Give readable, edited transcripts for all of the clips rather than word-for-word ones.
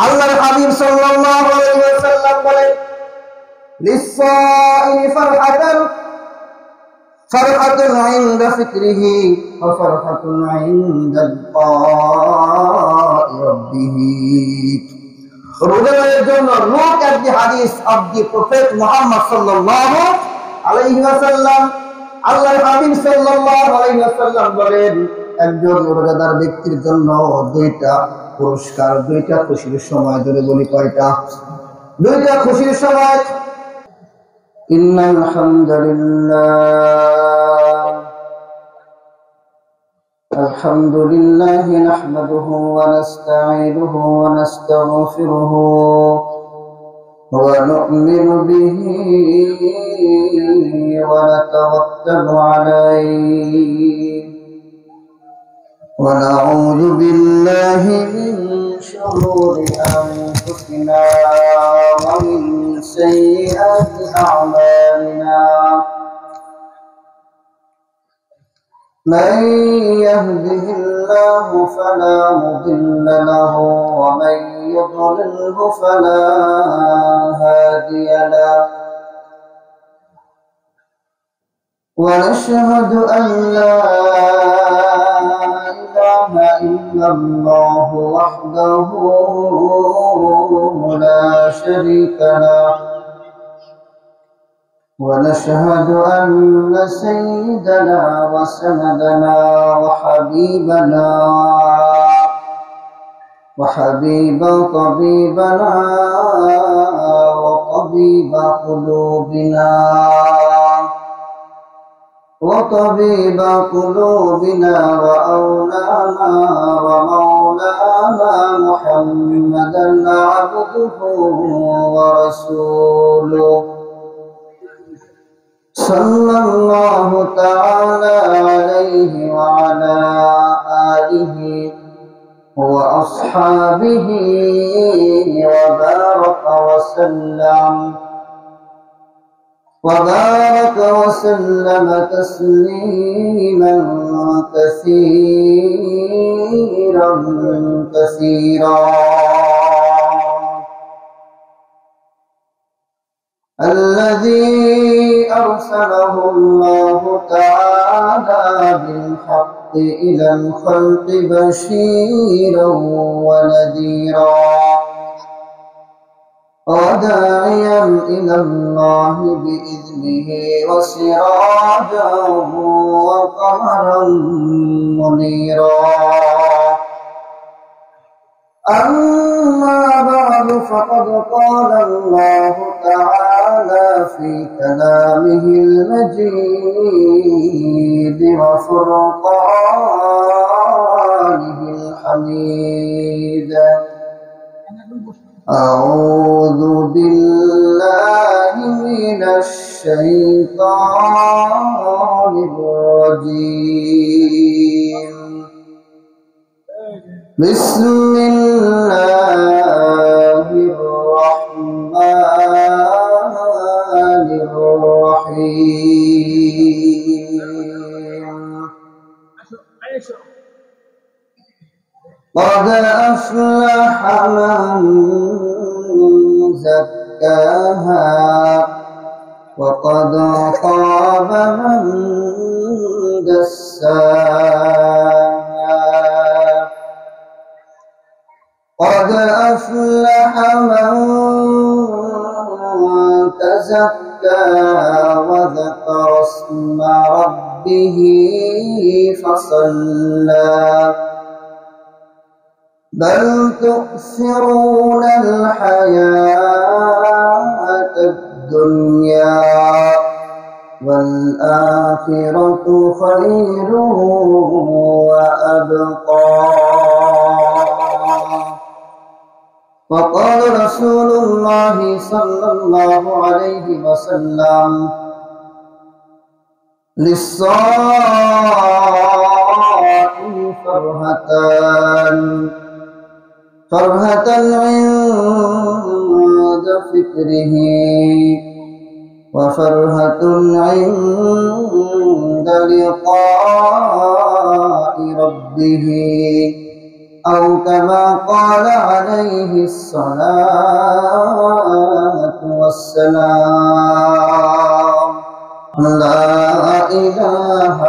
আল্লাহর হাবিব সাল্লাল্লাহু আলাইহি ওয়াসাল্লাম বলেন, লিস-সাইমি ফারহাতুন ইনদা ফিতরিহি ওয়া ফারহাতুন ইনদা লিকাই রাব্বিহি। রোজাদারের জন্য look at the hadith of the Prophet Muhammad sallallahu alayhi wasallam। আল্লাহর হাবিব সাল্লাল্লাহু আলাইহি ওয়াসাল্লাম বলেন, একজন রোজাদার ব্যক্তির জন্য দুইটা পুরস্কার, দুইটা খুশির সময়। ধরে বলি কয়টা? দুইটা খুশির সময়। ইন্নাল হামদুলিল্লাহ আলহামদুলিল্লাহি নাহমাদুহু ওয়া নাস্তাঈনুহু ওয়া নাস্তাগফিরুহু ওয়া নু'মিনু বিহি ওয়া নাতাওয়াক্কালু আলাইহি ওয়া নাউযু বিল্লাহি মিন শুরুরি আনফুসিনা ওয়া মিন সাইয়্যাতি আ'মালিনা। من يهده الله فلا مضل له ومن يضلله فلا هادي له ونشهد أن لا إله إلا الله وحده لا شريك له ونشهد أن سيدنا وسندنا وحبيب طبيبنا وطبيب قلوبنا وأولانا ومولانا محمدا عبده ورسوله صلى الله تعالى عليه وعلى آله وأصحابه وبارك وسلم تسليما كثيرا الذي أرسله الله تعالى بالحق إلى الخلق بشيرا ونذيرا وداعيا إلى الله بإذنه وسراجا وقمرا منيرا. أما بعد فقد قال الله تعالى في كلامه المجيد وفرقانه الحميد. أعوذ بالله من الشيطان الرجيم. بسم الله الرحمن الرحيم. قد أفلح من زكاها وقد خاب من دساها. قد أفلح من تزكى وذكر اسم ربه فصلى. بل تؤثرون الحياة الدنيا والآخرة خير وأبقى. وقال رسول الله صلى الله عليه وسلم: للصائم فرحتان: فرحة عند فطره وفرحة عند لقاء ربه. أو كما قال عليه الصلاة والسلام لا إله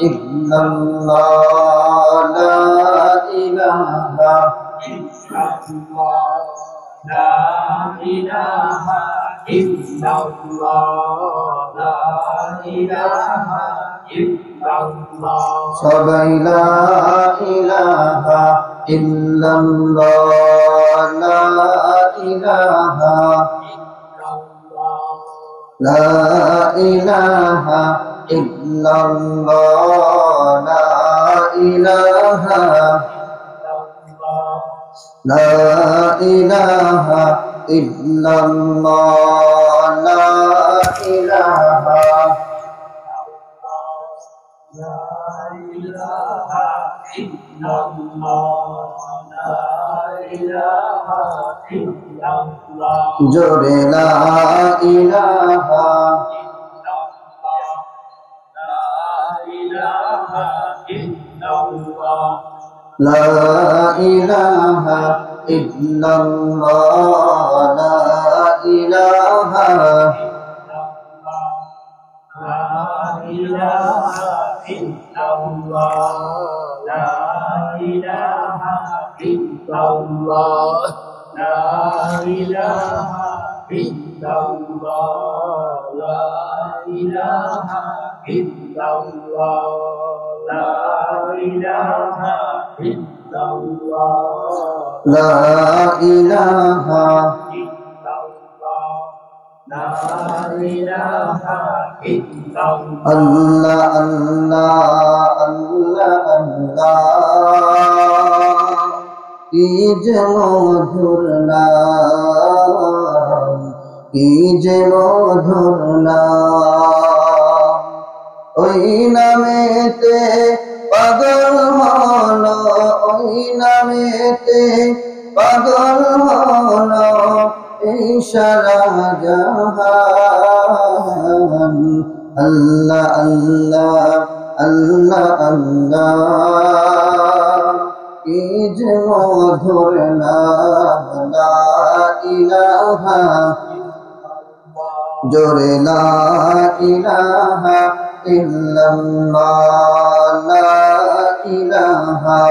إلا الله لا إله إلا الله لا إله إلا الله لا إله إلا الله সবাই লা ইলাহা ইল্লাল্লাহ লা ইলাহা ইল্লাল্লাহ লা ইলাহা ইল্লাল্লাহ লা ইলাহা لا إله إلا الله لا إله لا إله إلا الله لا إله إلا الله جور لا إله إلا الله لا إله إلا الله لا إله إلا الله لا إله إلا الله لا إله إلا الله لا إله إلا الله لا إله إلا الله لا إله إلا الله لا إله إلا الله لا إله إلا الله الله الله الله কি যে মধুর নাম কি যে মধুর নাম ওই নামেতে পাগল হলো ওই নামেতে পাগল হলো এই সারা জাহান আল্লাহ আল্লাহ আল্লাহ আল্লাহ কি যে মধুর নাম লা ইলাহা জোরে লা ইলাহা ইল্লাল্লাহ লা ইলাহা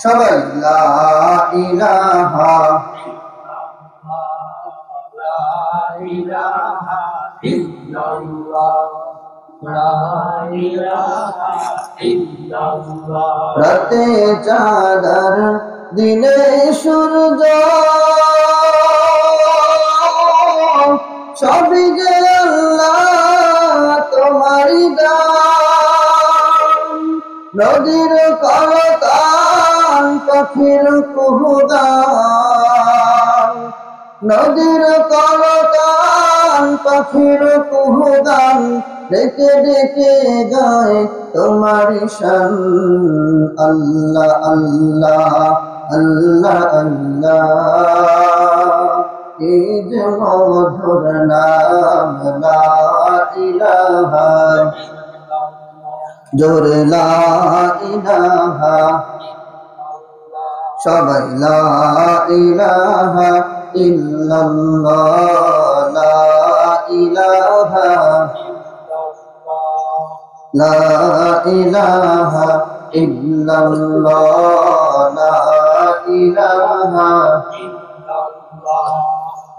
সবাই লা ইলাহা লা ইলাহা ইল্লাল্লাহ লা ইলাহা ইল্লাল্লাহ রাতে চাঁদের দিনে সূর্য সবই যে আল্লাহ তোমারই দান নদীর কলতান পাখির কুহুদান নদীর কলতান পাখির কুহুদান ডেকে ডেকে গায় তোমারই শান আল্লাহ আল্লাহ আল্লাহ আল্লাহ কি যে মধুর নাম লা ইলাহা জোরে লা ইলাহা সবাই লা ইলাহা ইল্লাল্লাহ লা ইলাহা লা ইলাহা ইল্লাল্লাহ লা ইলাহা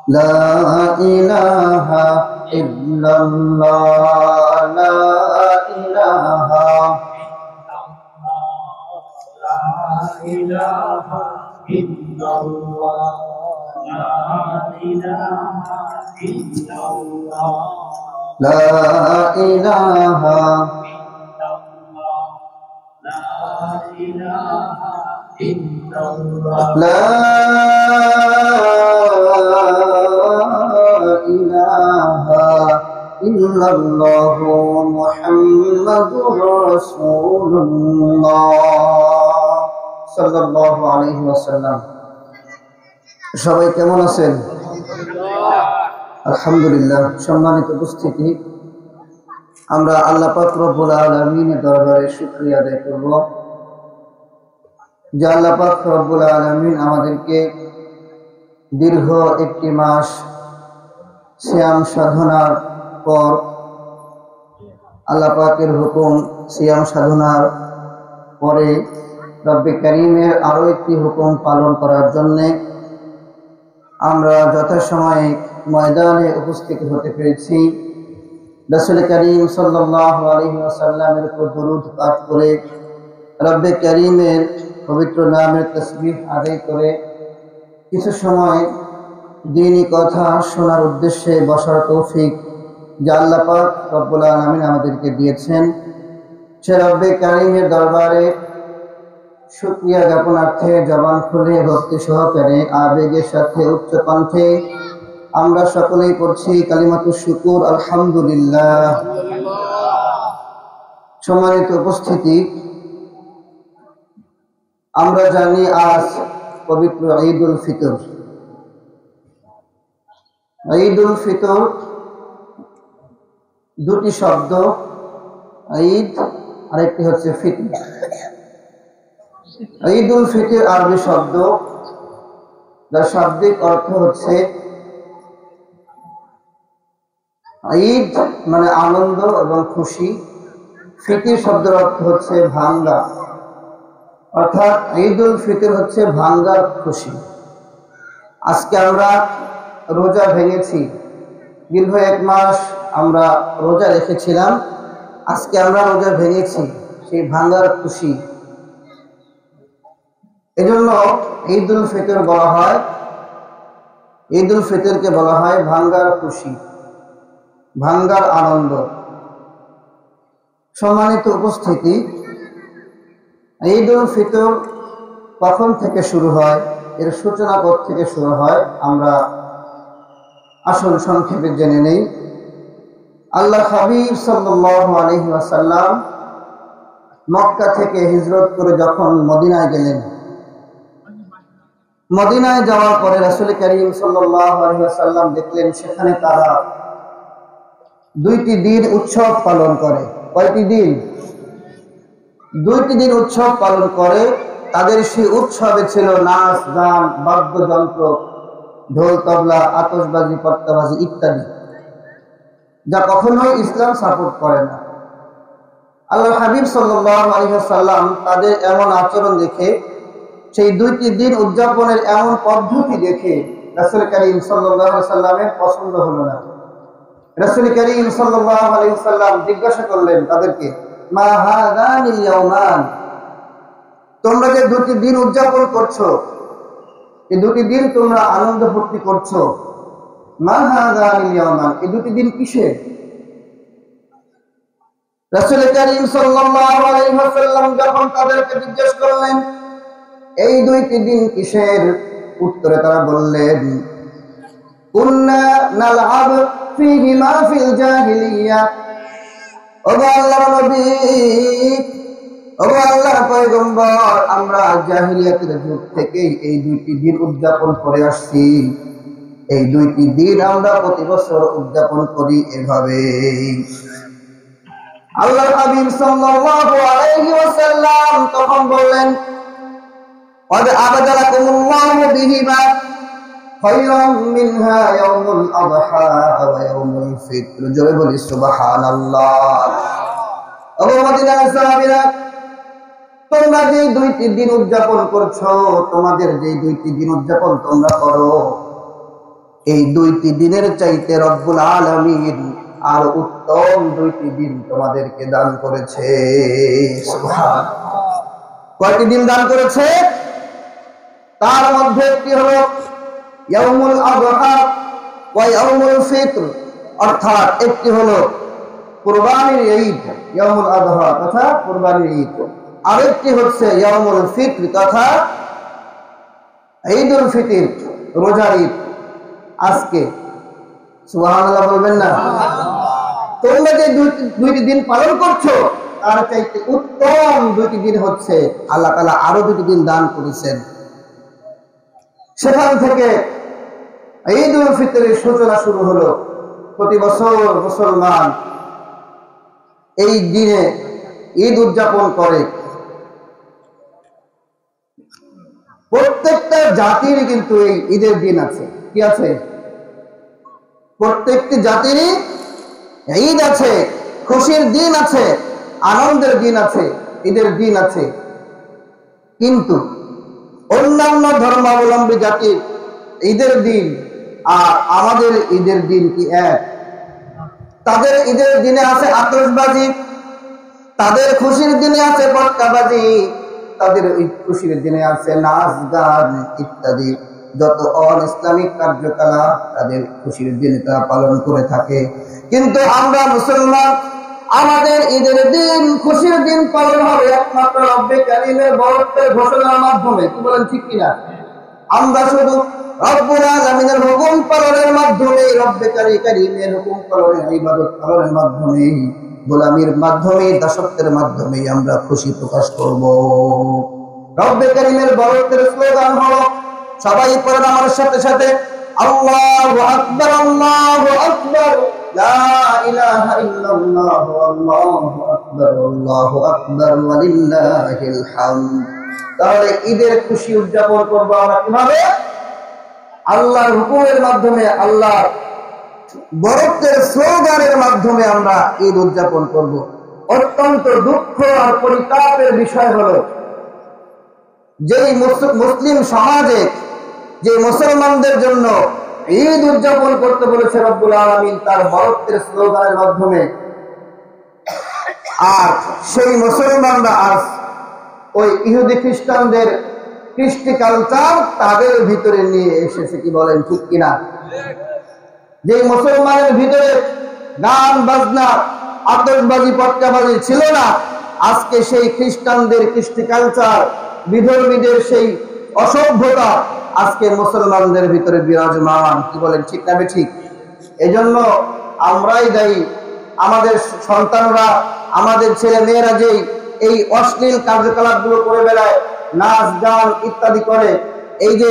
لا إله إلا الله لا إله لا إله إلا الله لا إله إلا الله لا إله إلا الله لا إله إلا الله لا إله إلا الله محمد رسول الله صلى الله عليه وسلم সবাই কেমন আছেন আলহামদুলিল্লাহ সম্মানিত উপস্থিতি আমরা আল্লাহ পাক রব্বুল আলামিনের দরবারে শুকরিয়া আদায় করব যে আল্লাহ পাক রব্বুল আলামিন আমাদেরকে দীর্ঘ একটি মাস সিয়াম সাধনার পর আল্লাহ পাকের হুকুম সিয়াম সাধনার পরে রব্বে কারীমের আরো একটি হুকুম পালন করার জন্য আমরা যথাসময়ে ময়দানে উপস্থিত হতে পেরেছি। রাসূল করিম সাল্লাল্লাহু আলাইহি ওয়াসাল্লামের উপর দরুদ পাঠ করে রব্বে কারীমের পবিত্র নামের তাসবিহ আদায় করে কিছু সময় দ্বীনি কথা শোনার উদ্দেশ্যে বসার তৌফিক যা আল্লাহ পাক রব্বুল আলামিন আমাদেরকে দিয়েছেন, সে রব্বে কারীমের দরবারে শুকরিয়া জ্ঞাপনার্থে জবান খুলে ভক্তি সহকারে আবেগের সাথে উচ্চ কণ্ঠে আমরা সকলেই পড়ছি কালিমাতুশ শুকুর আলহামদুলিল্লাহ। সম্মানিত উপস্থিতি, আমরা জানি আজ পবিত্র ঈদুল ফিতর। ঈদুল ফিতর দুটি শব্দ, ঈদ আর একটি হচ্ছে ফিতর। ঈদুল ফিতর আরবি শব্দ, যার শাব্দিক অর্থ হচ্ছে ঈদ মানে আনন্দ এবং খুশি। ফিতর শব্দের অর্থ হচ্ছে ভাঙ্গা, অর্থাৎ ঈদুল ফিতর হচ্ছে ভাঙ্গার খুশি। আজকে আমরা রোজা ভেঙেছি, দীর্ঘ এক মাস আমরা রোজা রেখেছিলাম, আজকে আমরা রোজা ভেঙেছি, সেই ভাঙ্গার খুশি। এজন্য ঈদুল ফিতর বলা হয়, ঈদুল ফিতরকে বলা হয় ভাঙ্গার খুশি, ভাঙ্গার আনন্দ। সম্মানিত উপস্থিতি, ঈদুল ফিতর কখন থেকে শুরু হয়, এর সূচনা পথ থেকে শুরু হয়, আমরা আসল সংক্ষেপে জেনে নেই। আল্লাহ হাবিব সাল্লাল্লাহু আলাইহি ওয়াসাল্লাম মক্কা থেকে হিজরত করে যখন মদিনায় গেলেন, মদিনায় যাওয়ার পরে রাসূল করিম সাল্লাল্লাহু আলাইহি ওয়াসাল্লাম দেখলেন সেখানে তারা দুইটি দিন উৎসব পালন করে। কয়টি দিন? দুইটি দিন উৎসব পালন করে। তাদের সেই উৎসবে ছিল নাচ গান, বাদ্যযন্ত্র, ঢোল তবলা, আতশবাজি, পট্টাবাজি ইত্যাদি, যা কখনোই ইসলাম সাপোর্ট করে না। আল্লাহ হাবিব সাল্লাল্লাহু আলাইহি ওয়াসাল্লাম তাদের এমন আচরণ দেখে, সেই দুইটি দিন উদযাপনের এমন পদ্ধতি দেখে রাসূল করিম সাল্লাল্লাহু আলাইহি ওয়াসাল্লামের পছন্দ হলো না। রাসূল করিম সাল্লাল্লাহু আলাইহি ওয়াসাল্লাম জিজ্ঞাসা করলেন তাদেরকে, মা হাযানিল ইয়াওমান, তোমরা যে দুটি দিন উদযাপন করছো, এই দুটি দিন তোমরা আনন্দ ফুর্তি করছো, মা হাযানিল ইয়াওমান, এই দুটি দিন কিসের? রাসূল করিম সাল্লাল্লাহু আলাইহি ওয়াসাল্লাম যখন তাদেরকে জিজ্ঞেস করলেন এই দুইটি দিন কিসের, উত্তরে তারা বললেন, কুন্না নালআব ফীহিমা ফিল জাহিলিয়া। ওগো আল্লাহর নবী, ওগো আল্লাহর পয়গম্বর, আমরা জাহিলিয়াতের যুগ থেকেই এই দুইটি দিন উদযাপন করে আসছি। এই দুইটি দিন আমরা প্রতি বছর উদযাপন করি এভাবে। আল্লাহর হাবিব সাল্লাল্লাহু আলাইহি ওয়াসাল্লাম তখন বললেন, قد أبدلكم الله بهما خيرا منها يوم الأضحى ويوم الفطر। জোরে বলি সুবহানাল্লাহ। ও মদিনার সাহাবীরা, তোমরা যে দুইটি দিন উদযাপন করছো, তোমাদের যে দুইটি দিন উদযাপন তোমরা করো, এই দুইটি দিনের চাইতে রব্বুল আলামিন আর উত্তম দুইটি দিন তোমাদেরকে দান করেছে। সুবহানাল্লাহ। কয়টি দিন দান করেছে? তার মধ্যে একটি হলো ইয়াউমুল আযহা ওয়া ইয়াউমুল ফিতর, অর্থাৎ একটি হলো কুরবানির ঈদ, ইয়াউমুল আযহা তথা কুরবানির ঈদ, আর একটি হচ্ছে ইয়াউমুল ফিতর তথা ঈদুল ফিতর, রোজার ঈদ। আজকে সুবহানাল্লাহ বলবেন না? তোমরা যে দুইটি দিন পালন করছো, তার চাইতে উত্তম দুইটি দিন হচ্ছে আল্লাহ তাআলা আরো দুইটি দিন দান করেছেন। সেখান থেকে ঈদুল ফিতরের সূচনা শুরু হলো। প্রতি বছর মুসলমান এই দিনে ঈদ উদযাপন করে। প্রত্যেকটা জাতির কিন্তু এই ঈদের দিন আছে। কি আছে? প্রত্যেকটি জাতিরই ঈদ আছে, খুশির দিন আছে, আনন্দের দিন আছে, ঈদের দিন আছে। কিন্তু অন্যান্য ধর্মাবলম্বী জাতির ঈদের দিন আর আমাদের ঈদের দিন কি এক? তাদের ঈদের দিনে আছে আতশবাজি, তাদের খুশির দিনে আছে পটকাবাজি, তাদের খুশির দিনে আছে নাচ গান ইত্যাদি যত অন ইসলামিক কার্যকলাপ তাদের খুশির দিনে তারা পালন করে থাকে। কিন্তু আমরা মুসলমান, আমাদের ঈদের দিন খুশির দিন পালন হবে একমাত্র রব্বে কারীমের বরকতের ঘোষণার মাধ্যমে। কি বলেন ঠিক কিনা? আমরা শুধু রব্বুল আলামিনের হুকুম পালনের মাধ্যমে, রব্বে কারীমের হুকুম পালনের, ইবাদত পালনের মাধ্যমে, গোলামির মাধ্যমে, দাসত্বের মাধ্যমে আমরা খুশি প্রকাশ করব। রব্বে কারীমের বরকতের স্লোগান হলো, সবাই পড়েন আমার সাথে সাথে, আল্লাহু আকবার, আল্লাহু আকবার, লা ইলাহা ইল্লাল্লাহু, আল্লাহু আকবার, আল্লাহু আকবার, ওয়ালিল্লাহিল হামদ। তাহলে ঈদের খুশি উদযাপন করব আমরা কিভাবে? আল্লাহর হুকুমের মাধ্যমে, আল্লাহর বরকতের স্লোগানের মাধ্যমে আমরা ঈদ উদযাপন করব। অত্যন্ত দুঃখ আর পরিতাপের বিষয় হলো, যেই মুসলিম সমাজে যে মুসলমানদের জন্য ঈদ উদযাপন করতে বলেছে রব্বুল আলামিন তার বরকতের স্লোগানের মাধ্যমে, আর সেই মুসলমানরা আজ ওই ইহুদি খ্রিস্টানদের কৃষ্টি কালচার তাদের ভিতরে নিয়ে এসেছে। কি বলেন ঠিক কিনা? যে মুসলমানের ভিতরে গান বাজনা আতশবাজি পটকাবাজি ছিল না, আজকে সেই খ্রিস্টানদের কৃষ্টি কালচার, বিধর্মীদের সেই অসভ্যতা আজকে মুসলমানদের ভিতরে বিরাজমান। কি বলেন ঠিক না ঠিক? এজন্য আমরাই দায়ী। আমাদের সন্তানরা, আমাদের ছেলে মেয়েরা যেই এই অশ্লীল কার্যকলাপ গুলো করে বেড়ায়, নাচ গান ইত্যাদি করে, এই যে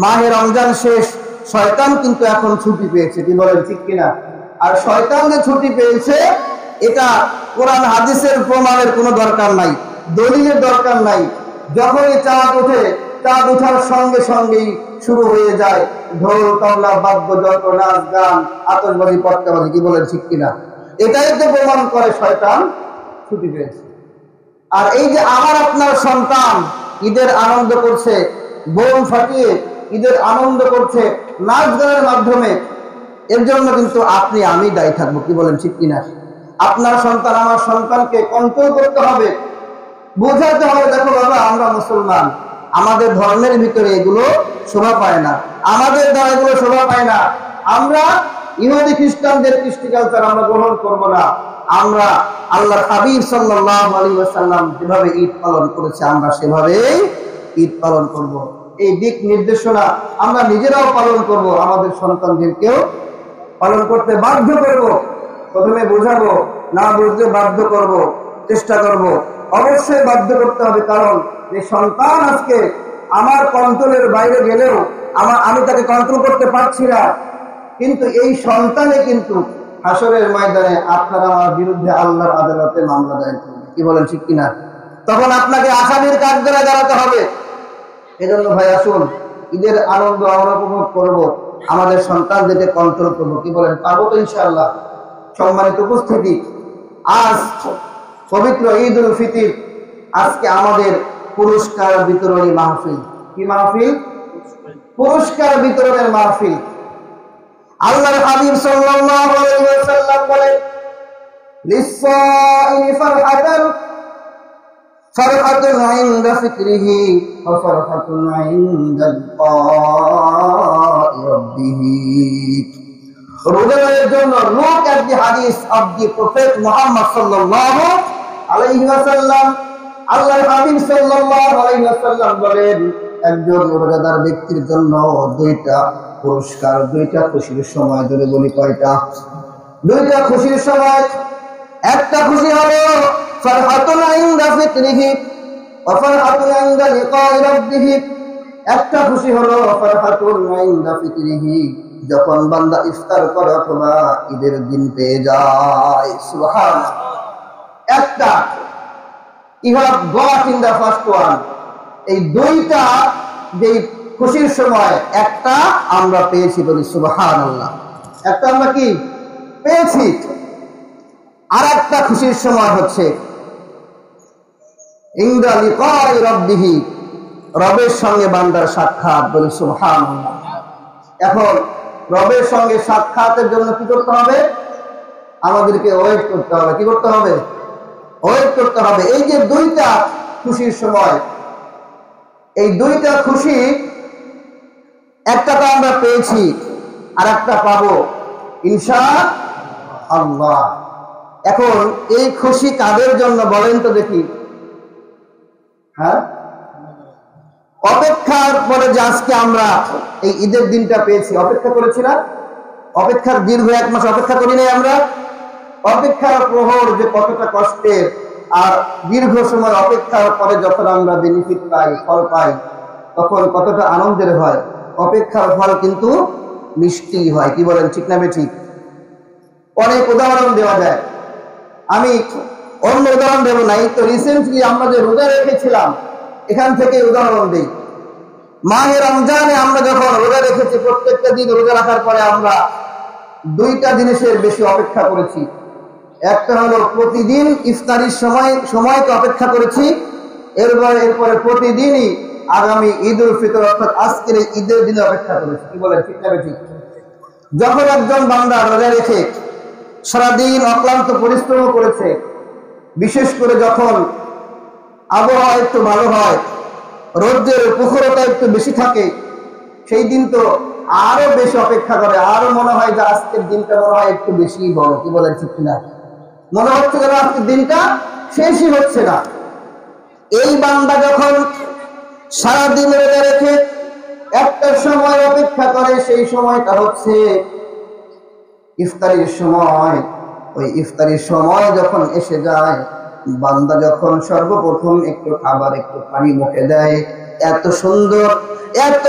মাহে রমজান শেষ, শয়তান কিন্তু এখন ছুটি পেয়েছে। কি বলেন ঠিক কিনা? আর শয়তান যে ছুটি পেয়েছে, এটা কোরআন হাদিসের প্রমাণের কোনো দরকার নাই, দলিলের দরকার নাই। যখনই চাঁদ ওঠে, চাঁদ ওঠার সঙ্গে সঙ্গেই শুরু হয়ে যায় ঢোল তবলা বাদ্যযন্ত্র, নাচ গান আতশবাজি পটকাবাজি। কি বলেন ঠিক কিনা? এটাই তো প্রমাণ করে শয়তান ছুটি পেয়েছে। আর এই যে আমার আপনার সন্তান ঈদের আনন্দ করছে, বোম ফাটিয়ে ঈদের আনন্দ করছে নাচ গানের মাধ্যমে, এর জন্য কিন্তু আপনি আমি দায়ী থাকবো। কি বলেন ঠিক কিনা? আপনার সন্তান আমার সন্তানকে কন্ট্রোল করতে হবে, বোঝাতে হবে, দেখো বাবা আমরা মুসলমান, আমাদের ধর্মের ভিতরে এগুলো শোভা পায় না, আমাদের দ্বারা এগুলো শোভা পায় না, আমরা ইহুদি খ্রিস্টানদের কৃষ্টি কালচার আমরা গ্রহণ করব না, আমরা আল্লাহর হাবিব সাল্লাল্লাহু আলাইহি ওয়াসাল্লাম যেভাবে ঈদ পালন করেছে আমরা সেভাবেই ঈদ পালন করব। এই দিক নির্দেশনা আমরা নিজেরাও পালন করব, আমাদের সন্তানদেরকেও পালন করতে বাধ্য করব। প্রথমে বোঝাবো, না বুঝতে বাধ্য করব, চেষ্টা করব, অবশ্যই বাধ্য করতে হবে। কারণ যে সন্তান আজকে আমার কন্ট্রোলের বাইরে গেলেও আমি তাকে কন্ট্রোল করতে পারছি না, কিন্তু এই সন্তানে কিন্তু হাসরের ময়দানে আপনারা আমার বিরুদ্ধে আল্লাহর আদালতে মামলা দায়ের করবে। কি বলেন ঠিক কিনা? তখন আপনাকে আসামির কাঠগড়ায় দাঁড়াতে হবে। এজন্য ভাই আসুন, ঈদের আনন্দ আমরা উপভোগ করবো, আমাদের সন্তানদেরকে কন্ট্রোল করবো। কি বলেন, পারবো তো ইনশাআল্লাহ? সম্মানিত উপস্থিতি, আজ পবিত্র ঈদ উল ফিতর, আজকে আমাদের পুরস্কার বিতরণী মাহফিল। কি মাহফিল? পুরস্কার বিতরণের মাহফিল। আল্লাহর হাবিব সাল্লাল্লাহু আলাইহি ওয়াসাল্লাম বলেন, লিস-সাইমি ফারহাতান, ফারহাতুন ইনদা ফিতরিহি ওয়া ফারহাতুন ইনদা লিকাই রাব্বিহি। রোজাদারের জন্য, look at the hadith of the Prophet Muhammad sallallahu alayhi wasallam, আল্লাহর হাবিব সাল্লাল্লাহু আলাইহি ওয়াসাল্লাম বলেন, একজন রোজাদার ব্যক্তির জন্য দুইটা পুরস্কার, দুইটা খুশির সময়। ধরে বলি কয়টা? দুইটা খুশির সময়। একটা খুশি হলো ফারহাতুন ইনদা ফিতরিহি ওয়া ফারহাতুন ইনদা লিকাই রাব্বিহি। একটা খুশি হলো ফারহাতুন ইনদা ফিতরিহি, যখন বান্দা ইফতার করে অথবা ঈদের দিন পেয়ে যায়। সুবহানাল্লাহ। একটা, you have got in the first one। এই দুইটা যে খুশির সময় একটা আমরা পেয়েছি, বলি সুবহানাল্লাহ। একটা আমরা কি পেয়েছি। আর একটা খুশির সময় হচ্ছে ইনদা লিকাই রাব্বিহি, রবের সঙ্গে বান্দার সাক্ষাৎ, বলি সুবহানাল্লাহ। এখন রবের সঙ্গে সাক্ষাতের জন্য কি করতে হবে? আমাদেরকে ওয়েট করতে হবে। কি করতে হবে? ওয়েট করতে হবে। এই যে দুইটা খুশির সময়, এই দুইটা খুশি, একটা তো আমরা পেয়েছি, আর একটা পাবো ইনশাআল্লাহ। এখন এই খুশি কাদের জন্য বলেন তো দেখি? হ্যাঁ, অপেক্ষার পরে যে আজকে আমরা এই ঈদের দিনটা পেয়েছি, অপেক্ষা করেছি না? অপেক্ষার দীর্ঘ 1 মাস অপেক্ষা করি নাই আমরা? অপেক্ষার প্রহর যে কতটা কষ্টের, আর দীর্ঘ সময় অপেক্ষার পরে যখন আমরা বেনিফিট পাই, ফল পাই, তখন কতটা আনন্দের হয়। অপেক্ষার ফল কিন্তু মিষ্টি হয়। কি বলেন, ঠিক না বেঠিক? অনেক উদাহরণ দেওয়া যায়। আমি অন্য উদাহরণ দেব নাই তো, রিসেন্টলি আমরা যে রোজা রেখেছিলাম এখান থেকে উদাহরণ দিই। মাহে রমজানে আমরা যখন রোজা রেখেছি, প্রত্যেকটা দিন রোজা রাখার পরে আমরা দুইটা জিনিসের বেশি অপেক্ষা করেছি। একটা হলো প্রতিদিন ইফতারির সময়কে অপেক্ষা করেছি, এরপরে প্রতিদিনই আগামী ঈদ উল ফিতর অর্থাৎ আজকের ঈদের দিনে অপেক্ষা করেছি। কি বলেন, ঠিক না বেঠিক? যখন একজন বান্দা রোজা রেখে সারাদিন অক্লান্ত পরিশ্রম করেছে, বিশেষ করে যখন আবহাওয়া একটু ভালো হয়, রোদের প্রখরতা একটু বেশি থাকে, সেই দিন তো আরো বেশি অপেক্ষা করে, আরো মনে হয় যে আজকের দিনটা মনে হয় একটু বেশি বড়। কি বলেন, ঠিক না? মনে হচ্ছে যেন আজকের দিনটা শেষই হচ্ছে না। এই বান্দা যখন সারাদিন রোজা রেখে একটা সময় অপেক্ষা করে, সেই সময়টা হচ্ছে ইফতারির সময়। ওই ইফতারির সময় যখন এসে যায়, বান্দা যখন সর্বপ্রথম একটু খাবার, একটু পানি মুখে দেয়, এত সুন্দর, এত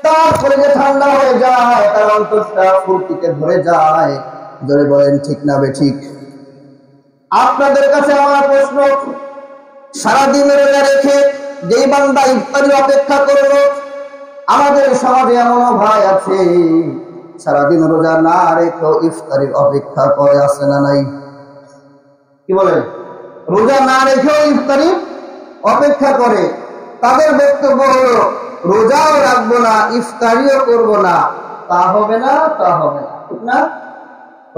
তারপরে যে ঠান্ডা হয়ে যায়, তার অন্তরটা ফুর্তিতে ভরে যায়। ধরে বলেন, ঠিক না বেঠিক? আপনাদের কাছে আমার প্রশ্ন, সারাদিন রোজা রেখে যেই বান্দা ইফতারি অপেক্ষা করলো, আমাদের সমাজে এমন ভাই আছে সারাদিন রোজা না রেখেও ইফতারির অপেক্ষা করে, আছে না নাই? কি বলেন? রোজা না রেখেও ইফতারির অপেক্ষা করে। তাদের বক্তব্য হলো রোজাও রাখবো না, ইফতারিও করবো না, তা হবে না, তা হবে না, ঠিক না?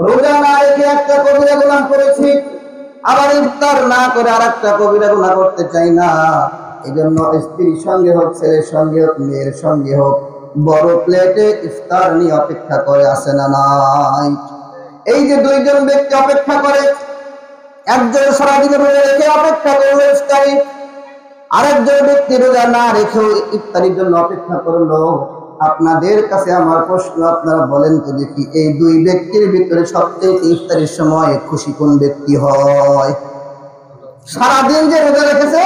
রোজা না রেখে একটা কবিরা গুনাহ করেছি, আবার ইফতার না করে আর একটা কবিরা গুনাহ করতে চাই না। এই জন্য স্ত্রীর সঙ্গে হোক, ছেলের সঙ্গে হোক, মেয়ের সঙ্গে হোক, বড় প্লেটে ইফতার নিয়ে অপেক্ষা করে, আছে না নাই? এই যে দুইজন ব্যক্তি অপেক্ষা করে, একজন সারাদিন রোজা রেখে অপেক্ষা করলো ইফতারি, আরেকজন ব্যক্তি রোজা না রেখেও ইফতারির জন্য অপেক্ষা করলো। আপনাদের কাছে আমার প্রশ্ন, আপনারা বলেন তো দেখি, এই দুই ব্যক্তির ভিতরে সবচেয়ে ইফতারির সময় খুশি কোন ব্যক্তি হয়? সারাদিন যে রোজা রেখেছে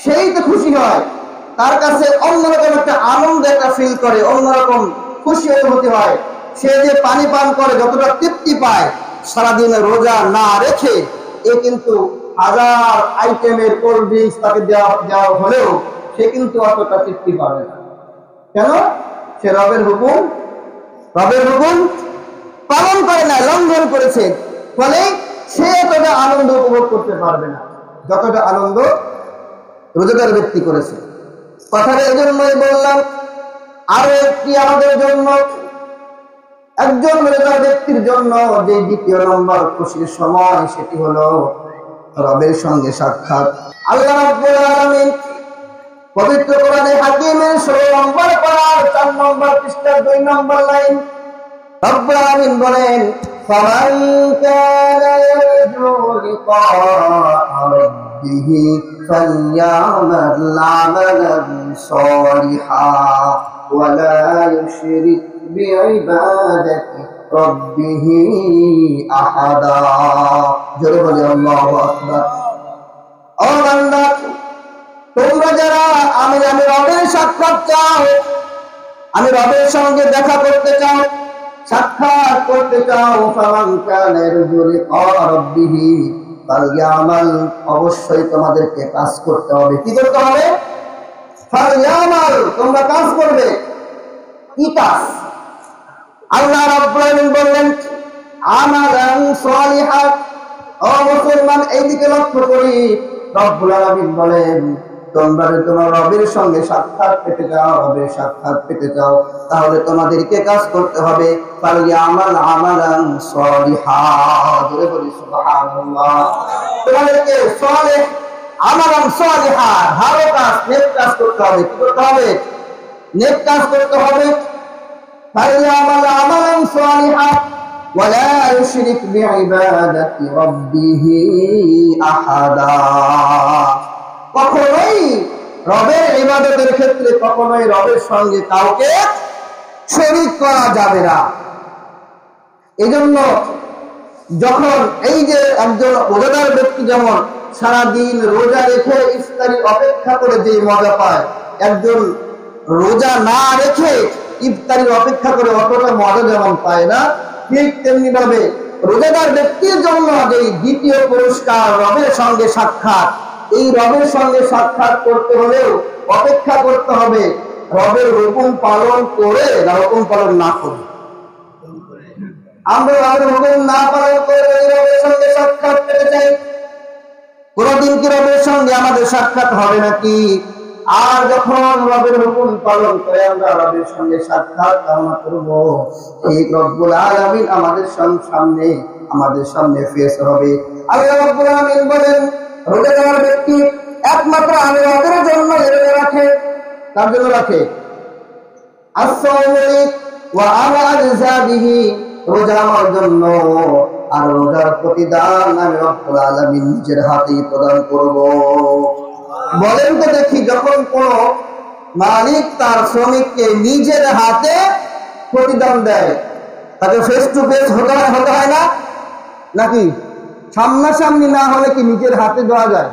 সেই তো খুশি হয়, তার কাছে অন্যরকম একটা আনন্দ, একটা ফিল করে, অন্যরকম খুশি অনুভূতি হয়। সে যে পানি পান করে যতটা তৃপ্তি পায়, সারাদিন রোজা না রেখে এ কিন্তু হাজার আইটেমের কোল্ড ড্রিঙ্কস তাকে দেওয়া হলেও সে কিন্তু অতটা তৃপ্তি পাবে না। কেন? সে রবের হুকুম পালন করে না, লঙ্ঘন করেছে। ফলে সে এতটা আনন্দ উপভোগ করতে পারবে না যতটা আনন্দ রোজাদার ব্যক্তি করেছে। কথাটা এজন্যই বললাম, আরো একটি আমাদের জন্য, একজন রোজাদার ব্যক্তির জন্য যে দ্বিতীয় নম্বর খুশির সময়, সেটি হলো রবের সঙ্গে সাক্ষাৎ। আল্লাহ রাব্বুল আলামিন পবিত্র কোরআনে হাকিমের 16 নম্বর পারার 4 নম্বর পৃষ্ঠার 2 নম্বর লাইন রব্বুল আলামিন বলেন, ফামান কানা ইয়ারজু লিকাআ রাব্বিহি ফালইয়ামাল আমালান সালিহান ওয়া লা ইউশরিক বিইবাদাতি রাব্বিহি আহাদা। জোরে বলি আল্লাহু আকবার। ও বান্দা, তোমরা যারা আমি রবের সাক্ষাৎ চাও, আমি রবের সঙ্গে দেখা করতে চাও, সাক্ষাৎ করতে চাও, ফামান কানা ইয়ারজু লিকাআ রাব্বিহি ফালইয়ামাল, অবশ্যই তোমাদেরকে কাজ করতে হবে। কি করতে হবে? ফালইয়ামাল, তোমরা কাজ করবে। কি কাজ? আল্লাহ রাব্বুল আলামিন বললেন আমালান সালিহা। ও মুসলমান, এইদিকে লক্ষ্য করি। রব্বুল আলামিন বলেন তোমরা যদি তোমার রবের সঙ্গে সাক্ষাৎ পেতে চাও, রবের সাক্ষাৎ পেতে চাও, তাহলে তোমাদেরকে কাজ করতে হবে ফালইয়ামাল আমালান সালিহা। জোরে বলি সুবহানাল্লাহ। তোমাদেরকে সালেহ আমালান সালিহা, ভালো কাজ, নেক কাজ করতে হবে। কি করতে হবে? নেক কাজ করতে হবে। فليعمل عملا صالحا ولا يشرك بعبادة ربه أحدا। কখনোই রবের ইবাদতের ক্ষেত্রে কখনোই রবের সঙ্গে কাউকে শরীক করা যাবে না। এজন্য যখন এই যে একজন রোজাদার ব্যক্তি যেমন সারাদিন রোজা রেখে ইফতারির অপেক্ষা করে যে মজা পায়, একজন রোজা না রেখে ইফতারির অপেক্ষা করে অতটা মজা যেমন পায় না, ঠিক তেমনি ভাবে রোজাদার ব্যক্তির জন্য এই দ্বিতীয় পুরস্কার রবের সঙ্গে সাক্ষাৎ। এই রবের সঙ্গে সাক্ষাৎ করতে হলেও অপেক্ষা করতে হবে রবের হুকুম পালন করে, হুকুম পালন না করে। আমরা রবের হুকুম না পালন করে রবের সঙ্গে সাক্ষাৎ পেতে চাই, কোনদিন কি রবের সঙ্গে আমাদের সাক্ষাৎ হবে নাকি? আর যখন রবের হুকুম পালন করে আমরা রবের সঙ্গে সাক্ষাৎ কামনা করব, এই রব্বুল আলামিন আমাদের সামনে ফেস হবে। আল্লাহ রব্বুল আলামিন বলেন রোজাদার ব্যক্তি একমাত্র আমি রবের জন্য রোজা রাখে। তার জন্য রাখে as-sawmi ওয়া আনা আজযা বিহি, রোজা আমার জন্য, আর রোজার প্রতিদান আমি রব্বুল আলামিন নিজের হাতেই প্রদান করব। বলেন তো দেখি, যখন কোন মালিক তার শ্রমিককে নিজের হাতে প্রতিদান দেয়, তাকে ফেস টু ফেস হতে হয় না নাকি? সামনাসামনি না হলে কি নিজের হাতে দেওয়া যায়?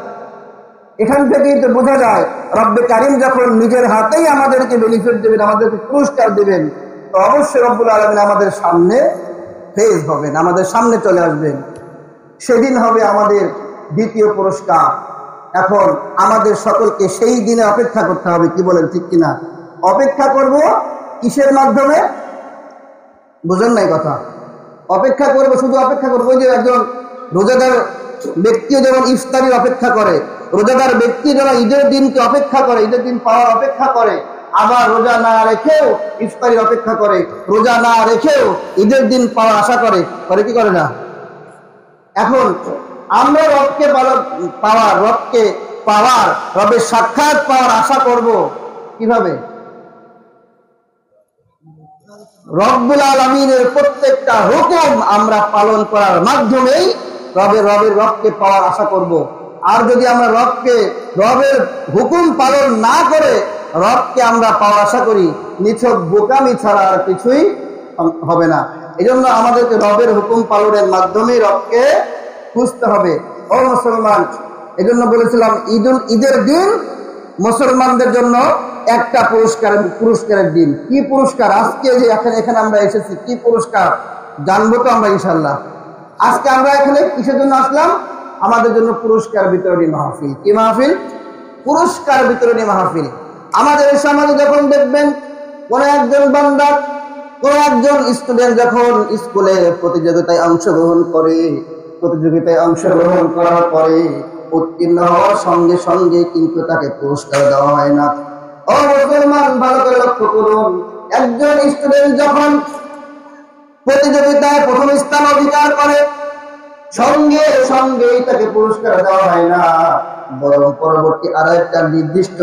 এখান থেকেই তো বোঝা যায় রব্বে কারিম যখন নিজের হাতেই আমাদেরকে বেনিফিট দেবেন, আমাদেরকে পুরস্কার দেবেন, তো অবশ্যই রব্বুল আলামিন আমাদের সামনে ফেস হবেন, আমাদের সামনে চলে আসবেন। সেদিন হবে আমাদের দ্বিতীয় পুরস্কার। এখন আমাদের সকলকে সেই দিনে অপেক্ষা করতে হবে। কি বলেন, ঠিক কিনা? অপেক্ষা করব কিসের মাধ্যমে? বুঝেন নাই কথা? অপেক্ষা করব, শুধু অপেক্ষা করবো। ওই যে একজন রোজাদার ব্যক্তিও যেমন ইফতারির অপেক্ষা করে, রোজাদার ব্যক্তি যেন ঈদের দিনকে অপেক্ষা করে, ঈদের দিন পাওয়ার অপেক্ষা করে, আবার রোজা না রেখেও ইফতারির অপেক্ষা করে, রোজা না রেখেও ঈদের দিন পাওয়ার আশা করে কি করে না? এখন আমরা রবের সাক্ষাৎ পাওয়ার আশা করব কিভাবে? রব্বুল আলামিনের প্রত্যেকটা হুকুম আমরা পালন করার মাধ্যমেই রবকে পাওয়ার আশা করব। আর যদি আমরা রবের হুকুম পালন না করে রবকে আমরা পাওয়ার আশা করি, নিছক বোকামি ছাড়া আর কিছুই হবে না। এই জন্য আমাদেরকে রবের হুকুম পালনের মাধ্যমেই রবকে খুঁজতে হবে। ও মুসলমান, এই জন্য বলেছিলাম ঈদের দিন মুসলমানদের জন্য একটা পুরস্কারের দিন। কি পুরস্কার? আজকে যে এখানে আমরা এসেছি, কি পুরস্কার জানবো তো আমরা ইনশাল্লাহ। আজকে আমরা এখানে কিসের জন্য আসলাম? আমাদের জন্য পুরস্কার বিতরণী মাহফিল। কি মাহফিল? পুরস্কার বিতরণী মাহফিল। আমাদের সমাজে যখন দেখবেন কোন একজন বান্দা, কোন একজন স্টুডেন্ট যখন স্কুলে প্রতিযোগিতায় অংশগ্রহণ করার পরে উত্তীর্ণ হওয়ার সঙ্গে সঙ্গে কিন্তু তাকে পুরস্কার দেওয়া হয় না। ও মুসলমান, ভালো করে লক্ষ্য করুন, একজন স্টুডেন্ট যখন প্রতিযোগিতায় প্রথম স্থান অধিকার করে সঙ্গে সঙ্গেই তাকে পুরস্কার দেওয়া হয় না, বরং পরবর্তী আরেকটা নির্দিষ্ট